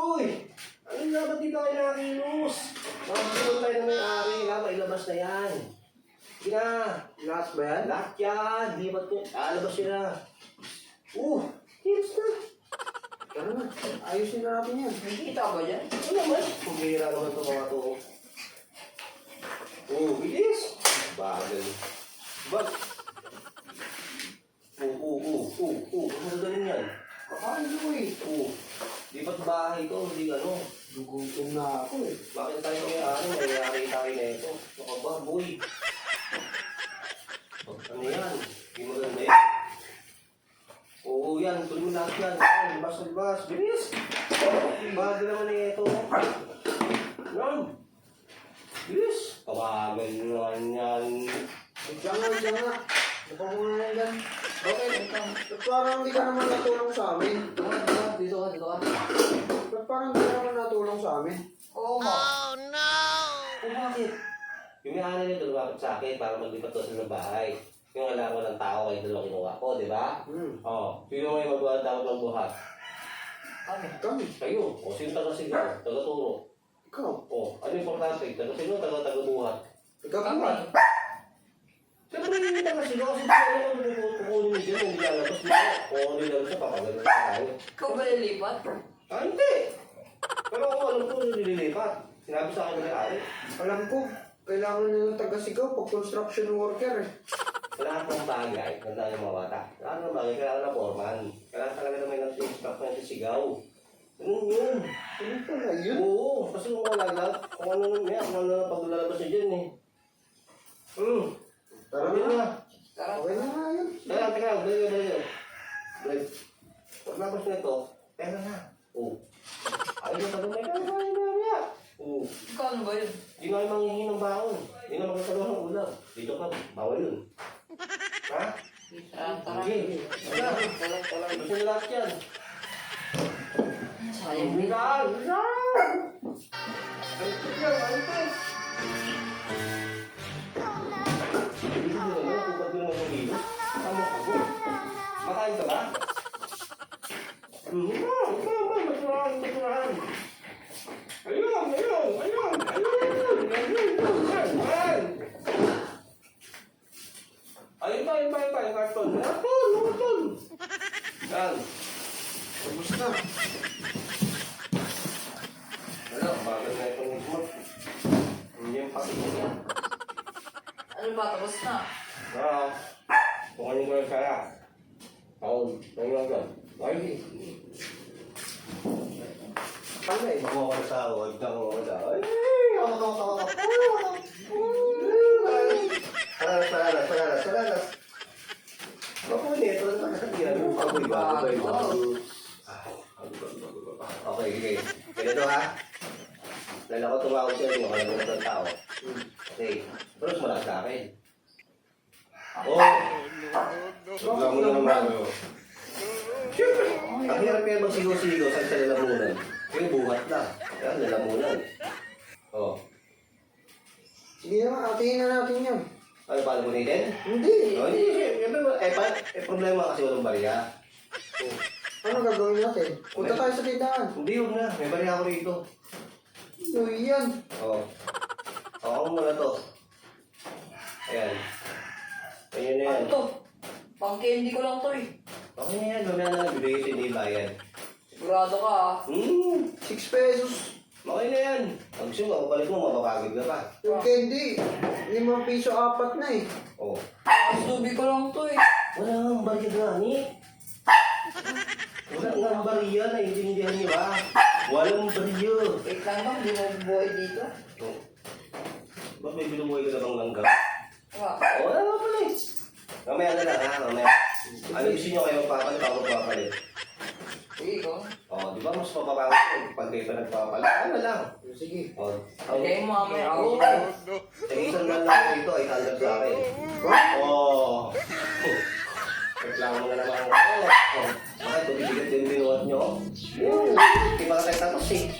Uy! Ano nga ba't di tayo nakakilos? Makakilos tayo na may-ari. Mailabas na yan. Sige na. Lahat ba yan? Lahat yan. Di ba't ko? Alabas yun na. Kilos na. Tara na. Ayusin na natin yan. Nakikita ba dyan? Ano naman? Pumira naman ito mga to. Bilis. Bagal. Ba't? Ano galing yan? Kakain mo eh. Di ba't bahay ko? Hindi ano? Gugutom na ako eh. Bakit tayo may-ari? May-ari tayo na ito. Baka ba, boy? Ano yan? Hindi maganda yan. Oo yan, tuloy mo lahat yan. Libas. Bilis! Bago naman na ito. Yan. Bilis! Kabagal naman yan. Diyan nga. Baka muna na yan. Okay, parang hindi ka naman natulong sa amin. Dito ka. Parang hindi ka naman natulong sa amin. Oo nga. Bakit? Yung may-ari nito lumapit sa akin para maglipat doon sa bahay. Yung alam ko ng tao kayo dalawa kinuha ko, di ba? Sino may magawa dapat ng buhat? Kami. Kayo. Sino taga-sigaw? Taga-turo? Ikaw. Ano importante? Taga-sino? Taga-buhat? Ikaw. Siyempre hindi taga-sigaw kasi hindi ko kukunin mo dyan. Hindi lalabas mo. Kung ano yung sa papagalan na tayo. Ikaw ba lilipat? Hindi! Pero ako alam ko nililipat. Sinabi sa akin na may-ari. Alam ko, kailangan nyo ng taga-sigaw pag construction worker eh. Lahat ng bagay, ganda yung mga bata. Lahat ng bagay, kailangan na foreman. Kailangan talaga na may nag-instruct na sisigaw. Ganun yun. Ano pala yun? Oo, kasi kung wala lang, kung ano na pag lalabas na dyan eh. Tara Sabi na. na. Tara. Okay na nga yun. Teka, balik. Paglabas na ito, pera na. Ayun na may kaya. Ikaw ano ba yun? Hindi na kayo manghihingi ng baon. Hindi na magkakaroon ng ulam. Dito ka, bawal yun. Ha? Tara. Sige. Tala. Gusto nyo lahat yan. Sayang din. Makain ka ba? Ayun pa, yung karton. Karton. Yan. Kumusta? Ano, bagal na itong smart. Hindi yung pati niya. Ano ba? Tapos na. Kung ano ko yung kaya. Tayo lang dyan. Ay, Pala eh. ako ka sa awad. Salalas. Bako nito lang nakakagyan yung pagoy. Okay. Ganito ha. Dahil ako tumawag siya yung mga ganito ng tao. Okay. Pero mo lang sa akin. Wala mo na naman. Siyempre. Ang hirap kayo magsigaw-sigaw sa lalamunan. Yung buhat na. Yan, lalamunan. Sige na, atingin na natin yan. Ano pa, lamunitin? Hindi. Problema kasi walang barya. Ano gagawin natin? Punta tayo sa tindahan. Hindi, huwag na. May barya ako rito. Ano yan? Ako muna to. Ayan. Ayan na yan. Ano to? Pang candy ko lang to eh. Okay na yan. Mamaya na bibigay ko hindi bayad. Sigurado ka ah. 6 pesos. Okay na yan. Pag gusto mo, balik mo, mapapagod ka pa. Yung candy, 5 piso 4 na eh. Subi ko lang to eh. Wala nga barya gani. Wala nga barya. Naiintindihan niyo ba? Walang barya. Wait lang ba? Hindi mo buhay dito? Ba't may binubuhay ka na bang langgam? Wala. Wala nga pala eh. Mamaya na lang ha, mamaya. Ano gusto nyo kayo magpapalit ako magpapalit? Sige ko. Di ba mas mapapalit ko pag kayo pa nagpapalit? Ano lang? Sige. Hindi mo mamaya ako. Sa isang lang ito ay tanggap sa akin. Reklamo na naman ako. Bakit? Bibigat din binuhat nyo? Di ba ka tayo tapos eh?